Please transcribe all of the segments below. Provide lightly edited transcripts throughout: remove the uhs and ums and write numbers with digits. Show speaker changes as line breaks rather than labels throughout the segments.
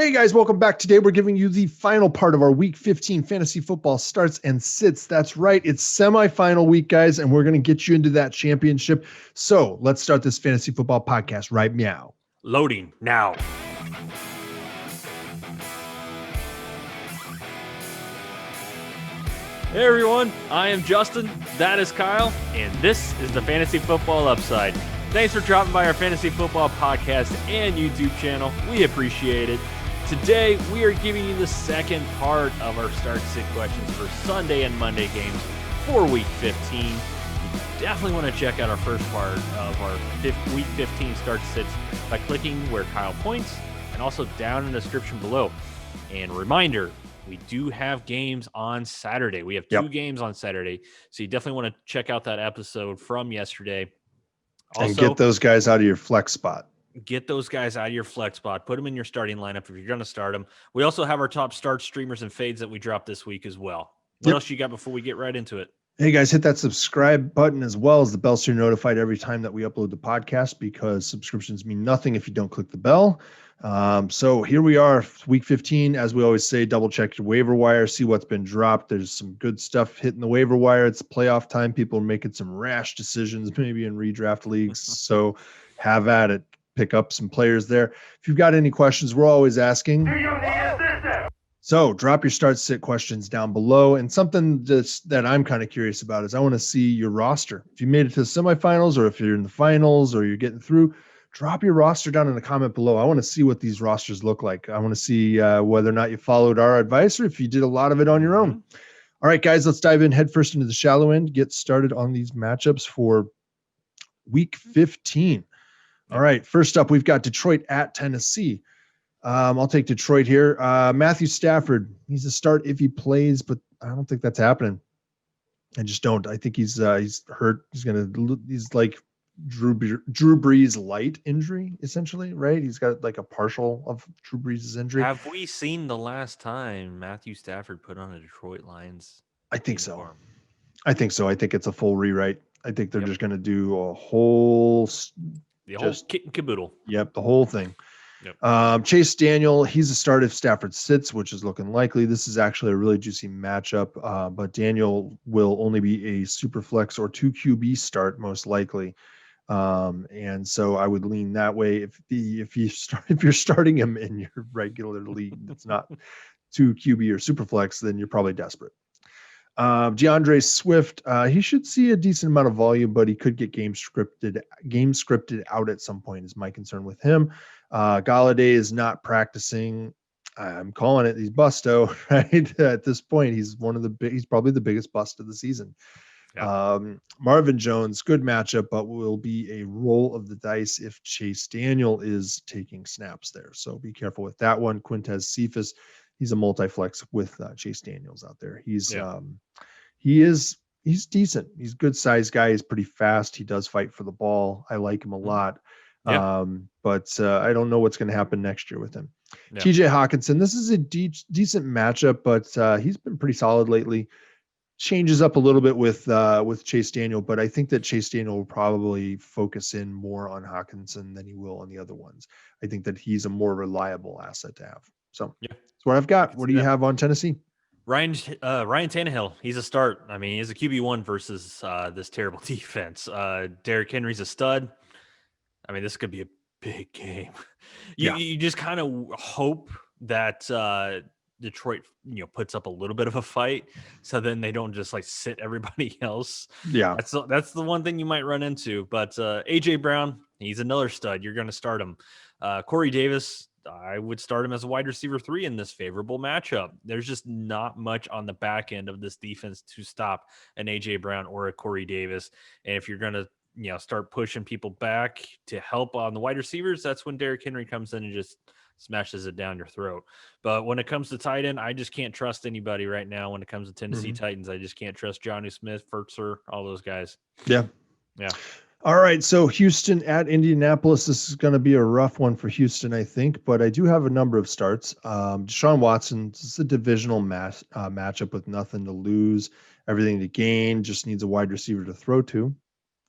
Hey guys, welcome back. Today we're giving you the final part of our Week 15 fantasy football starts and sits. That's right, it's semifinal week, guys, and we're going to get you into that championship. So let's start this fantasy football podcast right meow.
Loading now. Hey everyone, I am Justin, that is Kyle, and this is the Fantasy Football Upside. Thanks for dropping by our Fantasy Football podcast and YouTube channel. We appreciate it. Today, we are giving you the second part of our start-sit questions for Sunday and Monday games for Week 15. You definitely want to check out our first part of our Week 15 start-sits by clicking where Kyle points and also down in the description below. And reminder, we do have games on Saturday. We have two games on Saturday, so you definitely want to check out that episode from yesterday.
Also, and get those guys out of your flex spot.
Get those guys out of your flex spot. Put them in your starting lineup if you're going to start them. We also have our top start streamers and fades that we dropped this week as well. What else you got before we get right into it?
Hey guys, hit that subscribe button as well as the bell so you're notified every time that we upload the podcast, because subscriptions mean nothing if you don't click the bell. So here we are, Week 15. As we always say, double check your waiver wire, see what's been dropped. There's some good stuff hitting the waiver wire. It's playoff time. People are making some rash decisions, maybe in redraft leagues. So have at it. Pick up some players there. If you've got any questions, we're always asking. So drop your start sit questions down below. And something that I'm kind of curious about is I want to see your roster. If you made it to the semifinals, or if you're in the finals, or you're getting through, drop your roster down in the comment below. I want to see what these rosters look like. I want to see whether or not you followed our advice or if you did a lot of it on your own. All right, guys, let's dive in headfirst into the shallow end. Get started on these matchups for Week 15. All right, first up, we've got Detroit at Tennessee. I'll take Detroit here. Matthew Stafford, he's a start if he plays, but I don't think that's happening. I just don't. I think he's hurt. He's like Drew Brees light injury, essentially, right? He's got like a partial of Drew Brees' injury.
Have we seen the last time Matthew Stafford put on a Detroit Lions?
I think so. I think it's a full rewrite. I think they're just going to do a whole...
The whole kit and caboodle.
Yep, the whole thing.
Yep.
Chase Daniel, he's a start if Stafford sits, which is looking likely. This is actually a really juicy matchup, but Daniel will only be a super flex or 2 QB start most likely, and so I would lean that way. If you're starting him in your regular league, it's not 2 QB or super flex, then you're probably desperate. DeAndre Swift, he should see a decent amount of volume, but he could get game scripted out at some point is my concern with him. Galladay is not practicing. I'm calling it. He's busto, right? At this point, he's he's probably the biggest bust of the season. Yeah. Marvin Jones, good matchup, but will be a roll of the dice if Chase Daniel is taking snaps there. So be careful with that one. Quintez Cephas, he's a multi-flex with Chase Daniels out there. He's decent. He's a good sized guy. He's pretty fast. He does fight for the ball. I like him a lot.
Yeah.
But I don't know what's going to happen next year with him.
Yeah.
TJ Hawkinson, this is a decent matchup, but he's been pretty solid lately. Changes up a little bit with Chase Daniel, but I think that Chase Daniel will probably focus in more on Hawkinson than he will on the other ones. I think that he's a more reliable asset to have. So that's what I've got. What do you have on Tennessee?
Ryan Tannehill, he's a start. I mean, he's a QB1 versus this terrible defense. Derrick Henry's a stud. I mean, this could be a big game. You just kind of hope that Detroit, puts up a little bit of a fight, so then they don't just like sit everybody else.
Yeah,
that's the one thing you might run into. But AJ Brown, he's another stud. You're going to start him. Corey Davis, I would start him as a wide receiver 3 in this favorable matchup. There's just not much on the back end of this defense to stop an AJ Brown or a Corey Davis. And if you're going to start pushing people back to help on the wide receivers, that's when Derrick Henry comes in and just smashes it down your throat. But when it comes to tight end, I just can't trust anybody right now. When it comes to Tennessee Titans, I just can't trust Jonnu Smith, Furtzer, all those guys.
Yeah. All right, so Houston at Indianapolis. This is going to be a rough one for Houston, I think, but I do have a number of starts. Deshaun Watson, this is a divisional matchup with nothing to lose, everything to gain, just needs a wide receiver to throw to.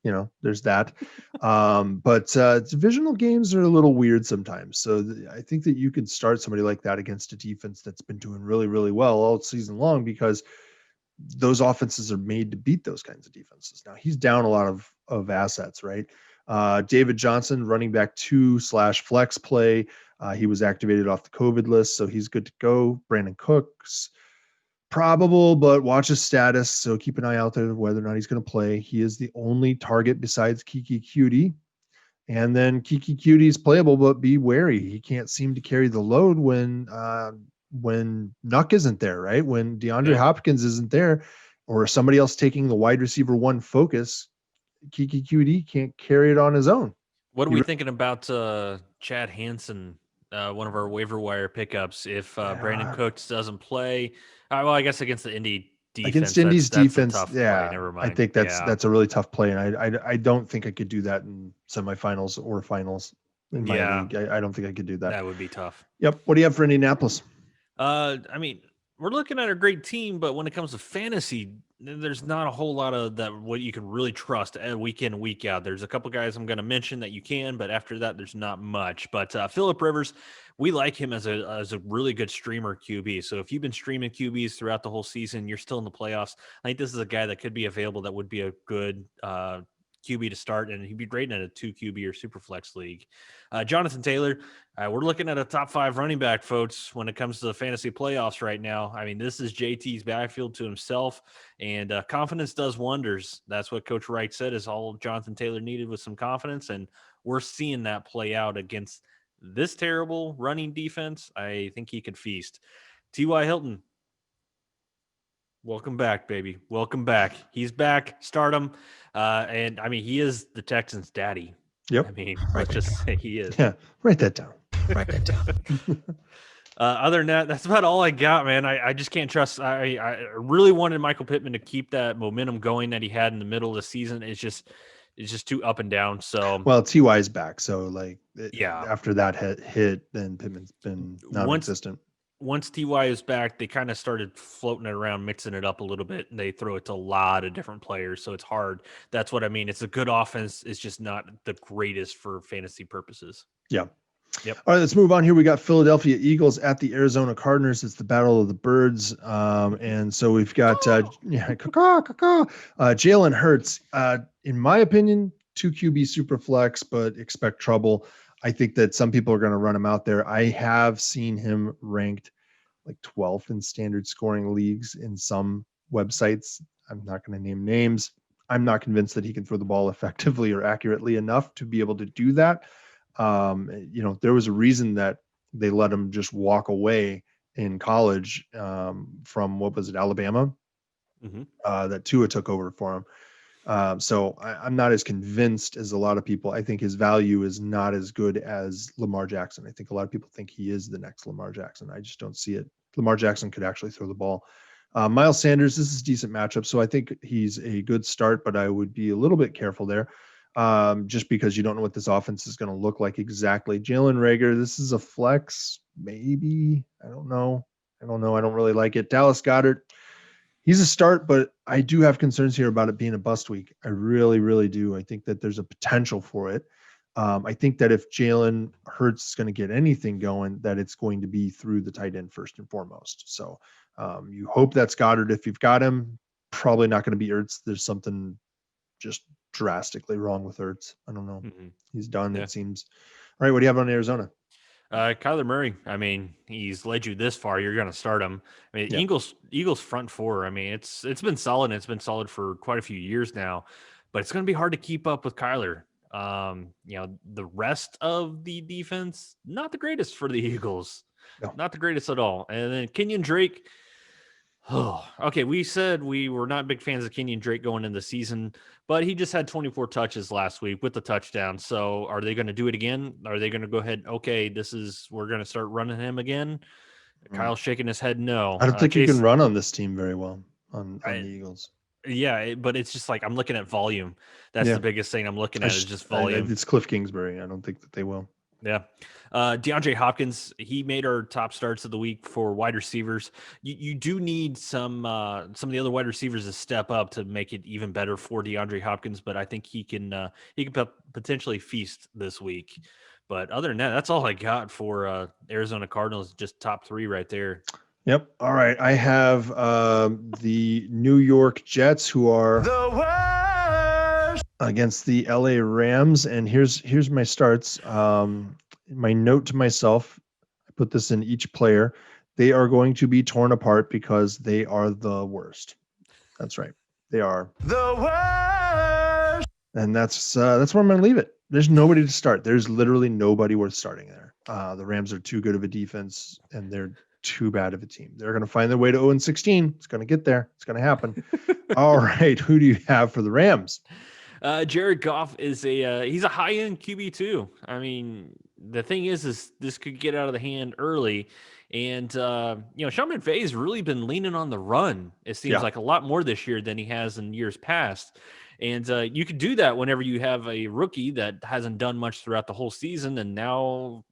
there's that. But divisional games are a little weird sometimes. So I think that you can start somebody like that against a defense that's been doing really, really well all season long, because those offenses are made to beat those kinds of defenses. Now he's down a lot of assets, right? David Johnson, running back 2/flex play. He was activated off the COVID list, so he's good to go. Brandon Cooks, probable, but watch his status. So keep an eye out there whether or not he's going to play. He is the only target besides Kiki Cutie. And then Kiki Cutie is playable, but be wary. He can't seem to carry the load when Nuck isn't there, right? When DeAndre Hopkins isn't there, or somebody else taking the wide receiver one focus, Kiki Cutie can't carry it on his own.
What are we thinking about Chad Hansen, one of our waiver wire pickups? If Brandon Cooks doesn't play, well, I guess against the Indy defense,
against Indy's defense,
a tough play. Never mind.
I think that's a really tough play, and I don't think I could do that in semifinals or finals in my league. I don't think I could do that.
That would be tough.
Yep. What do you have for Indianapolis?
I mean, we're looking at a great team, but when it comes to fantasy, there's not a whole lot of that what you can really trust week in, week out. There's a couple guys I'm going to mention that you can, but after that, there's not much. But Phillip Rivers, we like him as a really good streamer QB. So if you've been streaming QBs throughout the whole season, you're still in the playoffs. I think this is a guy that could be available that would be a good QB to start, and he'd be great in a 2 QB or super flex league. Jonathan Taylor, we're looking at a top 5 running back, folks, when it comes to the fantasy playoffs right now. I mean, this is JT's backfield to himself, and confidence does wonders. That's what Coach Wright said is all Jonathan Taylor needed was some confidence, and we're seeing that play out against this terrible running defense. I think he could feast. T.Y. Hilton, welcome back, baby. Welcome back. He's back. Start him. And I mean, he is the Texans' daddy.
Yep.
I mean, let's just say he is.
Yeah. Write that down.
Other than that, that's about all I got, man. I just can't trust. I really wanted Michael Pittman to keep that momentum going that he had in the middle of the season. It's just too up and down. So,
well, Ty is back. So after that hit, then Pittman's been non-existent.
Once Ty is back, they kind of started floating it around, mixing it up a little bit, and they throw it to a lot of different players. So it's hard. That's what I mean. It's a good offense. It's just not the greatest for fantasy purposes.
Yeah.
Yep.
All right, let's move on here. We got Philadelphia Eagles at the Arizona Cardinals. It's the battle of the birds. And so we've got Jalen Hurts. In my opinion, 2 QB super flex, but expect trouble. I think that some people are going to run him out there. I have seen him ranked like 12th in standard scoring leagues in some websites. I'm not going to name names. I'm not convinced that he can throw the ball effectively or accurately enough to be able to do that. There was a reason that they let him just walk away in college from, what was it, Alabama? That Tua took over for him. So I'm not as convinced as a lot of people. I think his value is not as good as Lamar Jackson. I think a lot of people think he is the next Lamar Jackson. I just don't see it. Lamar Jackson could actually throw the ball. Miles Sanders, this is a decent matchup. So I think he's a good start, but I would be a little bit careful there. Just because you don't know what this offense is going to look like exactly. Jalen Reagor, this is a flex, maybe. I don't know. I don't really like it. Dallas Goedert, he's a start, but I do have concerns here about it being a bust week. I really, really do. I think that there's a potential for it. I think that if Jalen Hurts is going to get anything going, that it's going to be through the tight end first and foremost. So you hope that's Goddard if you've got him. Probably not going to be Ertz. There's something just drastically wrong with Ertz. I don't know. He's done, it seems. All right, what do you have on Arizona?
Kyler Murray. I mean, he's led you this far. You're going to start him. I mean, Eagles front four. I mean, it's been solid. And it's been solid for quite a few years now, but it's going to be hard to keep up with Kyler. The rest of the defense, not the greatest for the Eagles. No. Not the greatest at all. And then Kenyon Drake. Oh, okay. We said we were not big fans of Kenyon Drake going into the season, but he just had 24 touches last week with the touchdown. So are they going to do it again? Are they going to go ahead? Okay, we're going to start running him again. Kyle's shaking his head. No,
I don't think you can run on this team very well on the Eagles.
Yeah, but it's just like I'm looking at volume. That's the biggest thing I'm looking at is just volume.
It's Cliff Kingsbury. I don't think that they will.
Yeah. DeAndre Hopkins, he made our top starts of the week for wide receivers. You do need some of the other wide receivers to step up to make it even better for DeAndre Hopkins, but I think he can potentially feast this week. But other than that, that's all I got for Arizona Cardinals, just top 3 right there.
Yep. All right. I have the New York Jets, who are
The worst
against the LA Rams. And here's my starts. My note to myself, I put this in each player. They are going to be torn apart because they are the worst. That's right. They are
the worst.
And that's where I'm going to leave it. There's nobody to start. There's literally nobody worth starting there. The Rams are too good of a defense, and they're too bad of a team. They're going to find their way to 0-16. It's going to get there. It's going to happen. All right. Who do you have for the Rams?
Jared Goff is he's a high-end QB too. I mean, the thing is this could get out of the hand early. And, Sean McVay has really been leaning on the run. It seems like a lot more this year than he has in years past. And you could do that whenever you have a rookie that hasn't done much throughout the whole season. And now,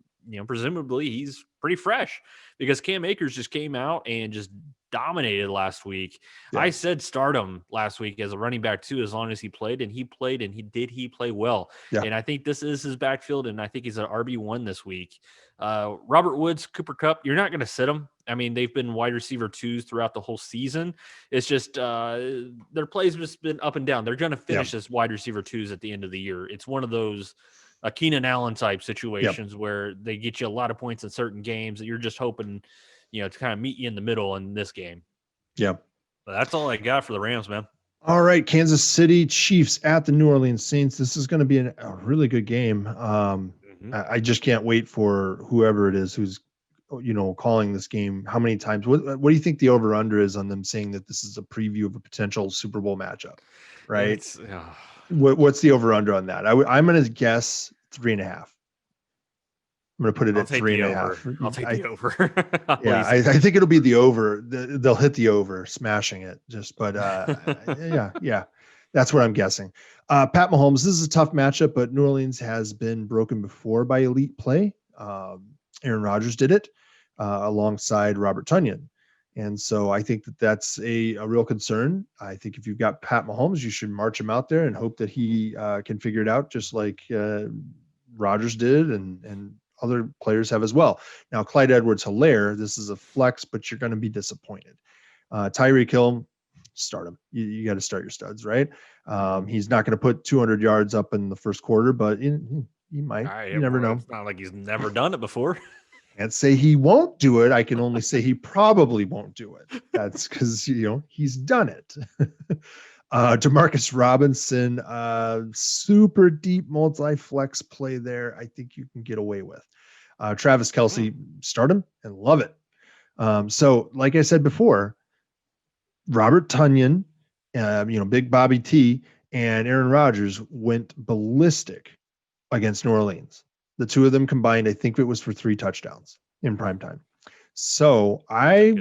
presumably he's pretty fresh because Cam Akers just came out and just dominated last week.
Yeah.
I said start him last week as a running back too, as long as he played, and he played, and he play well.
Yeah.
And I think this is his backfield, and I think he's an RB1 this week. Robert Woods, Cooper Kupp, you're not going to sit them. I mean, they've been wide receiver 2s throughout the whole season. It's just their plays have just been up and down. They're going to finish as wide receiver 2s at the end of the year. It's one of those Keenan Allen type situations where they get you a lot of points in certain games that you're just hoping, to kind of meet you in the middle in this game.
Yeah.
But that's all I got for the Rams, man.
All right. Kansas City Chiefs at the New Orleans Saints. This is going to be a really good game. I just can't wait for whoever it is who's, calling this game. How many times? What do you think the over under is on them saying that this is a preview of a potential Super Bowl matchup? Right. What's the over under on that? I'm going to guess 3.5. I'm going to put it at 3.5.
I'll take the over.
I think it'll be the over. They'll hit the over, smashing it. Yeah. That's what I'm guessing. Pat Mahomes, this is a tough matchup, but New Orleans has been broken before by elite play. Aaron Rodgers did it alongside Robert Tonyan. And so I think that's a real concern. I think if you've got Pat Mahomes, you should march him out there and hope that he can figure it out just like Rodgers did and other players have as well. Now, Clyde Edwards-Helaire, this is a flex, but you're going to be disappointed. Tyreek Hill, start him. You got to start your studs, right? He's not going to put 200 yards up in the first quarter, but he might. You never know.
It's not like he's never done it before.
Can't say he won't do it. I can only say he probably won't do it. That's because, he's done it. Demarcus Robinson, super deep multi-flex play there. I think you can get away with. Travis Kelce, start him and love it. So like I said before, Robert Tonyan, Big Bobby T, and Aaron Rodgers went ballistic against New Orleans. The two of them combined, I think it was for 3 touchdowns in prime time. So I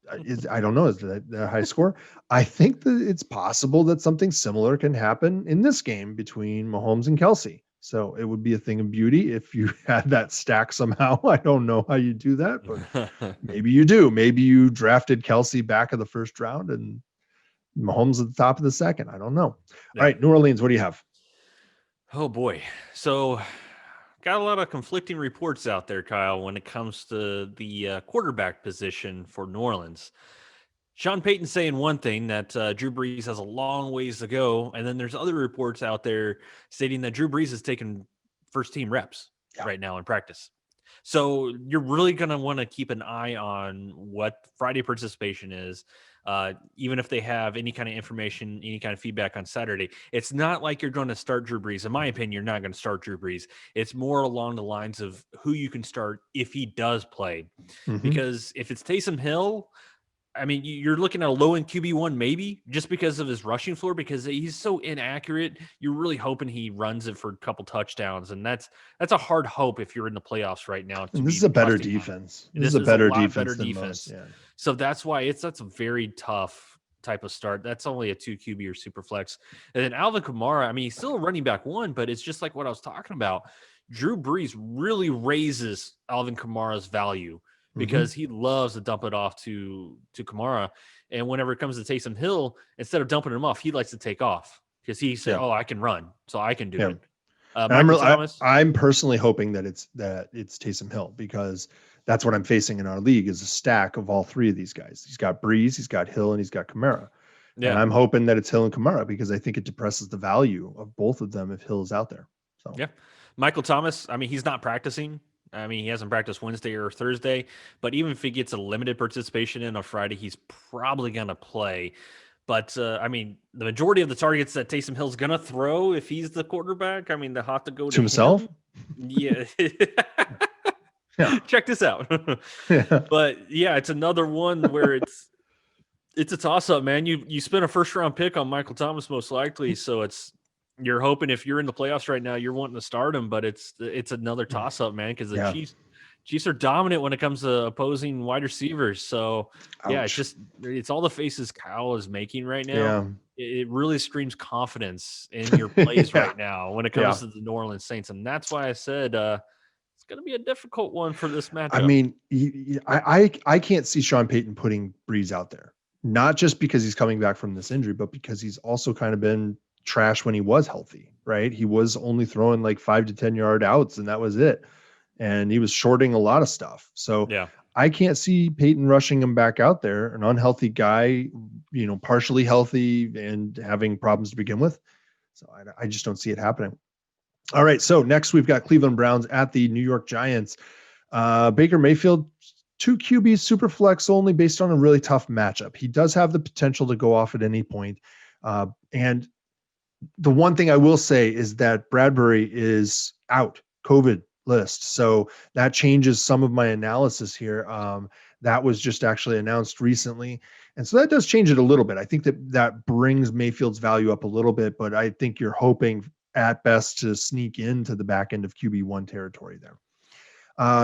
don't know, is that a high score? I think that it's possible that something similar can happen in this game between Mahomes and Kelce. So it would be a thing of beauty if you had that stack somehow. I don't know how you do that, but maybe you do. Maybe you drafted Kelce back of the first round and Mahomes at the top of the second. I don't know. Yeah. All right, New Orleans, what do you have?
Oh, boy. So got a lot of conflicting reports out there, Kyle, when it comes to the quarterback position for New Orleans. Sean Payton saying one thing, that Drew Brees has a long ways to go. And then there's other reports out there stating that Drew Brees is taking first-team reps right now in practice. So you're really going to want to keep an eye on what Friday participation is, even if they have any kind of information, any kind of feedback on Saturday. It's not like you're going to start Drew Brees. In my opinion, you're not going to start Drew Brees. It's more along the lines of who you can start if he does play. Because if it's Taysom Hill, I mean, you're looking at a low-end QB1 maybe just because of his rushing floor, because he's so inaccurate. You're really hoping he runs it for a couple touchdowns, and that's a hard hope if you're in the playoffs right now.
This is a better defense. This is a better defense than most. Yeah.
So that's why that's a very tough type of start. That's only a 2 QB or super flex. And then Alvin Kamara, I mean, he's still a running back 1, but it's just like what I was talking about. Drew Brees really raises Alvin Kamara's value because he loves to dump it off to Kamara. And whenever it comes to Taysom Hill, instead of dumping him off, he likes to take off because he said, "Oh, I can run, so I can do it."
And
Thomas.
I'm personally hoping that it's Taysom Hill, because that's what I'm facing in our league is a stack of all three of these guys. He's got Breeze, he's got Hill, and he's got Kamara.
Yeah.
And I'm hoping that it's Hill and Kamara because I think it depresses the value of both of them if Hill is out there. So
yeah, Michael Thomas. I mean, he's not practicing. I mean, he hasn't practiced Wednesday or Thursday, but even if he gets a limited participation in on Friday, he's probably going to play. But, I mean, the majority of the targets that Taysom Hill's going to throw, if he's the quarterback, I mean, they'll have to go to
himself.
him. Yeah.
Yeah.
Check this out.
Yeah.
But, yeah, it's another one where it's a toss-up, man. You spent a first-round pick on Michael Thomas most likely, so you're hoping if you're in the playoffs right now, you're wanting to start him, but it's another toss-up, man, because the Chiefs are dominant when it comes to opposing wide receivers. So, yeah, it's all the faces Kyle is making right now.
Yeah.
It really screams confidence in your plays right now when it comes to the New Orleans Saints. And that's why I said it's going to be a difficult one for this matchup.
I mean, I can't see Sean Payton putting Breeze out there, not just because he's coming back from this injury, but because he's also kind of been trash when he was healthy, right? He was only throwing like 5 to 10 yard outs, and that was it. And he was shorting a lot of stuff. So I can't see Peyton rushing him back out there, an unhealthy guy, partially healthy and having problems to begin with. So I just don't see it happening. All right. So next we've got Cleveland Browns at the New York Giants. Baker Mayfield, 2 QBs, super flex only based on a really tough matchup. He does have the potential to go off at any point. And the one thing I will say is that Bradbury is out, COVID list. So that changes some of my analysis here. That was just actually announced recently. And so that does change it a little bit. I think that brings Mayfield's value up a little bit, but I think you're hoping at best to sneak into the back end of QB1 territory there.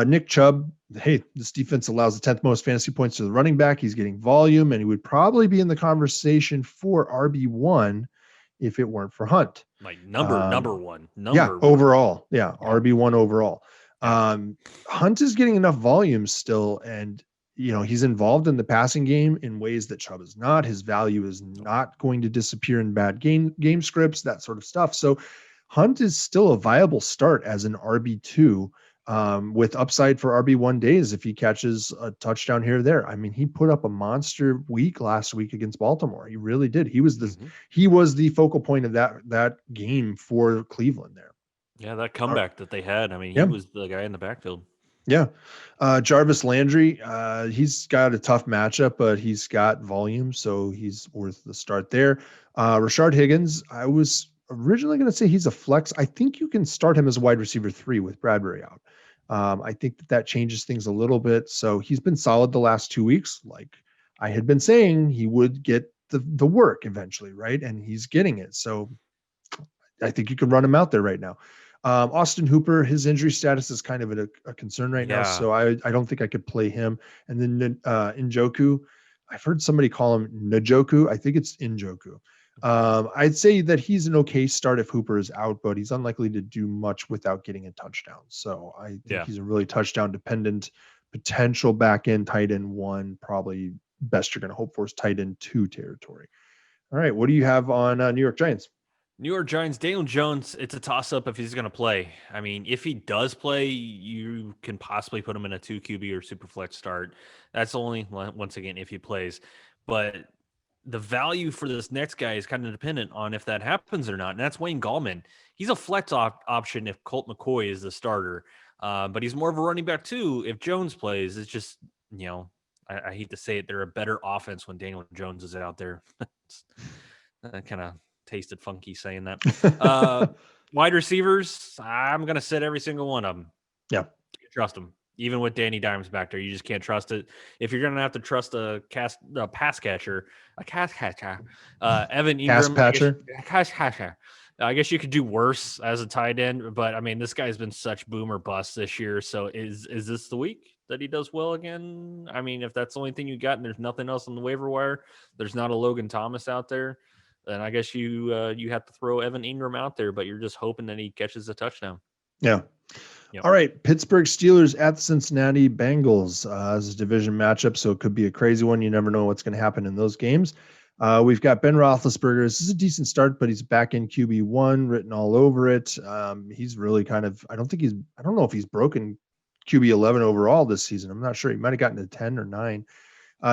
Nick Chubb, hey, this defense allows the 10th most fantasy points to the running back. He's getting volume, and he would probably be in the conversation for RB1 if it weren't for Hunt.
Like number one.
Overall. Yeah, RB1 overall. Hunt is getting enough volume still, and he's involved in the passing game in ways that Chubb is not. His value is not going to disappear in bad game scripts, that sort of stuff. So Hunt is still a viable start as an RB2. With upside for RB1 days if he catches a touchdown here or there. I mean, he put up a monster week last week against Baltimore. He really did. He was the focal point of that game for Cleveland there.
Yeah, that comeback that they had. I mean, he was the guy in the backfield.
Yeah. Jarvis Landry, he's got a tough matchup, but he's got volume, so he's worth the start there. Rashard Higgins, I was originally going to say he's a flex. I think you can start him as a wide receiver 3 with Bradbury out. I think that changes things a little bit. So he's been solid the last 2 weeks. Like I had been saying, he would get the work eventually, right? And he's getting it. So I think you can run him out there right now. Austin Hooper, his injury status is kind of a concern right now. So I don't think I could play him. And then Njoku, I've heard somebody call him Njoku. I think it's Njoku. I'd say that he's an okay start if Hooper is out, but he's unlikely to do much without getting a touchdown. So I think he's a really touchdown dependent potential back end tight end 1, probably best you're going to hope for is tight end 2 territory. All right. What do you have on New York Giants?
New York Giants, Daniel Jones, it's a toss-up if he's going to play. I mean, if he does play, you can possibly put him in a 2 QB or super flex start. That's only, once again, if he plays. But the value for this next guy is kind of dependent on if that happens or not, and that's Wayne Gallman. He's a flex option if Colt McCoy is the starter, but he's more of a running back too if Jones plays. It's just, I hate to say it, they're a better offense when Daniel Jones is out there. That kind of tasted funky saying that. Wide receivers, I'm going to sit every single one of them.
Yeah.
Trust them. Even with Danny Dimes back there, you just can't trust it. If you're going to have to trust a pass catcher, Evan Ingram. I guess you could do worse as a tight end, but I mean, this guy's been such boom or bust this year. So is this the week that he does well again? I mean, if that's the only thing you got and there's nothing else on the waiver wire, there's not a Logan Thomas out there, then I guess you have to throw Evan Ingram out there, but you're just hoping that he catches a touchdown.
Yeah.
Yep.
All right. Pittsburgh Steelers at the Cincinnati Bengals. This is a division matchup, so it could be a crazy one. You never know what's going to happen in those games. We've got Ben Roethlisberger. This is a decent start, but he's back in QB1 written all over it. He's really kind of, I don't know if he's broken QB11 overall this season. I'm not sure. He might have gotten to 10 or 9.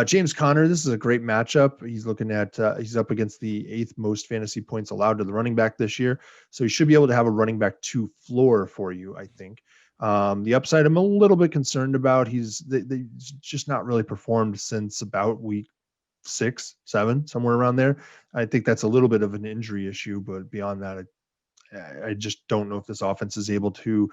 James Conner, this is a great matchup. He's looking at, he's up against the 8th most fantasy points allowed to the running back this year. So he should be able to have a running back 2 floor for you, I think. The upside I'm a little bit concerned about. They just not really performed since about week 6, 7, somewhere around there. I think that's a little bit of an injury issue, but beyond that, I just don't know if this offense is able to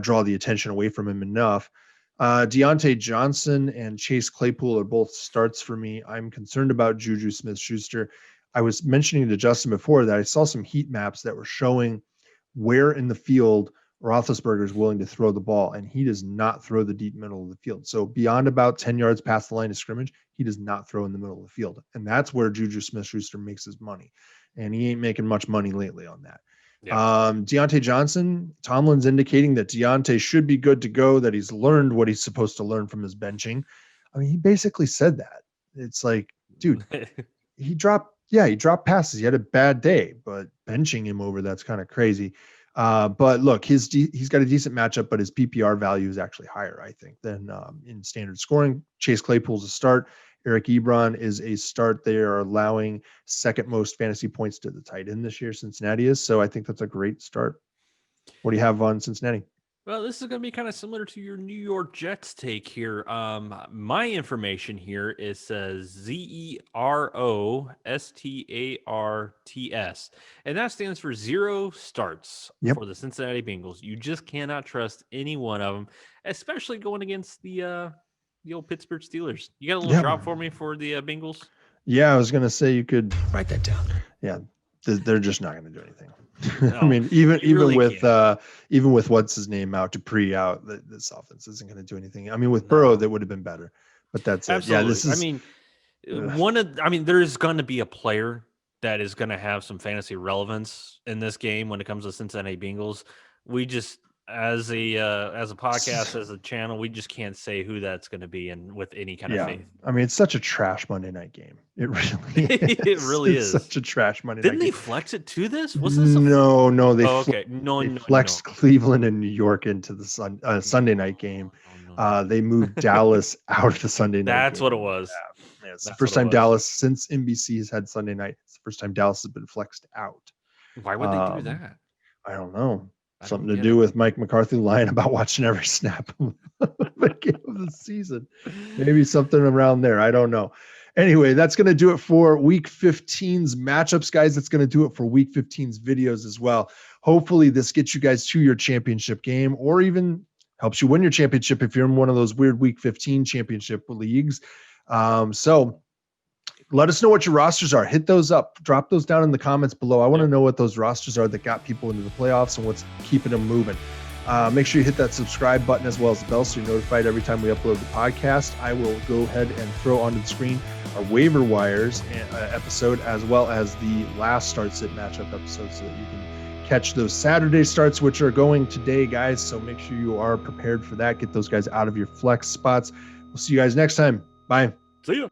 draw the attention away from him enough. Deontay Johnson and Chase Claypool are both starts for me. I'm concerned about Juju Smith-Schuster. I was mentioning to Justin before that I saw some heat maps that were showing where in the field Roethlisberger is willing to throw the ball, and he does not throw the deep middle of the field. So beyond about 10 yards past the line of scrimmage, he does not throw in the middle of the field. And that's where Juju Smith-Schuster makes his money. And he ain't making much money lately on that. Yeah. Deontay Johnson, Tomlin's indicating that Deontay should be good to go, that he's learned what he's supposed to learn from his benching. I mean, he basically said that. It's like, dude, he dropped passes. He had a bad day, but benching him over, that's kind of crazy. But look, he's got a decent matchup, but his PPR value is actually higher, I think, than in standard scoring. Chase Claypool's a start. Eric Ebron is a start. They are allowing second most fantasy points to the tight end this year. Cincinnati is. So I think that's a great start. What do you have on Cincinnati?
Well, this is going to be kind of similar to your New York Jets take here. My information here is ZEROSTARTS, and that stands for 0 starts for the Cincinnati Bengals. You just cannot trust any one of them, especially going against the old Pittsburgh Steelers. You got a little drop for me for the Bengals?
Yeah, I was going to say you could
write that down.
Yeah, they're just not going to do anything.
No,
I mean, even
really
with what's his name out, Dupree out, this offense isn't going to do anything. I mean, with Burrow, that would have been better, but that's
absolutely.
Yeah, this is.
There's going to be a player that is going to have some fantasy relevance in this game when it comes to Cincinnati Bengals. We just, as a podcast, as a channel, we just can't say who that's going to be, and with any kind of faith.
I mean, it's such a trash Monday night game. It really is.
It really is
such a trash Monday
Didn't
night
they
game.
flex it to this? Was this
No, they
flexed
flexed Cleveland and New York into the Sunday night game. They moved Dallas out of the Sunday night
That's
game.
what it was.
Yeah, it's the first time Dallas, since NBC has had Sunday night, it's the first time Dallas has been flexed out.
Why would they do that?
I don't know. Something to do with Mike McCarthy lying about watching every snap of the game of the season. Maybe something around there. I don't know. Anyway, that's going to do it for Week 15's matchups, guys. That's going to do it for Week 15's videos as well. Hopefully this gets you guys to your championship game, or even helps you win your championship if you're in one of those weird Week 15 championship leagues. So let us know what your rosters are. Hit those up. Drop those down in the comments below. I want to know what those rosters are that got people into the playoffs and what's keeping them moving. Make sure you hit that subscribe button as well as the bell so you're notified every time we upload the podcast. I will go ahead and throw onto the screen our waiver wires episode, as well as the last start-sit matchup episode, so that you can catch those Saturday starts, which are going today, guys. So make sure you are prepared for that. Get those guys out of your flex spots. We'll see you guys next time. Bye.
See ya.